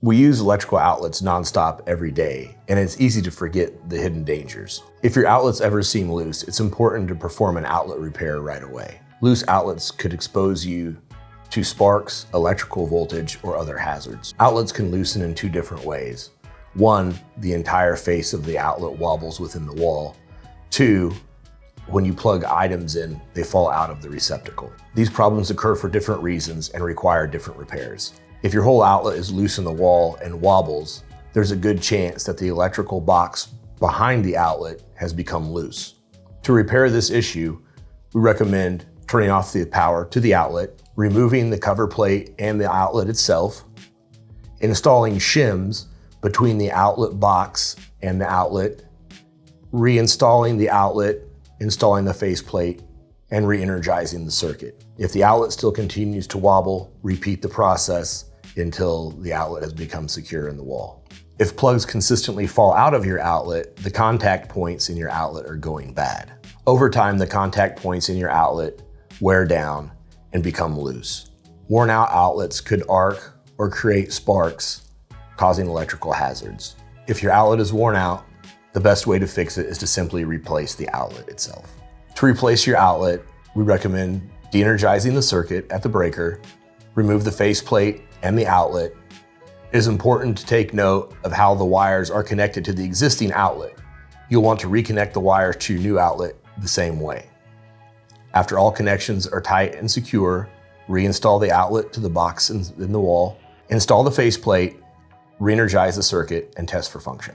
We use electrical outlets nonstop every day, and it's easy to forget the hidden dangers. If your outlets ever seem loose, it's important to perform an outlet repair right away. Loose outlets could expose you to sparks, electrical voltage, or other hazards. Outlets can loosen in two different ways. One, the entire face of the outlet wobbles within the wall. Two, when you plug items in, they fall out of the receptacle. These problems occur for different reasons and require different repairs. If your whole outlet is loose in the wall and wobbles, there's a good chance that the electrical box behind the outlet has become loose. To repair this issue, we recommend turning off the power to the outlet, removing the cover plate and the outlet itself, installing shims between the outlet box and the outlet, reinstalling the outlet, installing the faceplate, and re-energizing the circuit. If the outlet still continues to wobble, repeat the process until the outlet has become secure in the wall. If plugs consistently fall out of your outlet, the contact points in your outlet are going bad. Over time, the contact points in your outlet wear down and become loose. Worn out outlets could arc or create sparks, causing electrical hazards. If your outlet is worn out, the best way to fix it is to simply replace the outlet itself. To replace your outlet, we recommend de-energizing the circuit at the breaker, remove the faceplate and the outlet. It is important to take note of how the wires are connected to the existing outlet. You'll want to reconnect the wires to your new outlet the same way. After all connections are tight and secure, reinstall the outlet to the box in the wall, install the faceplate, re-energize the circuit, and test for function.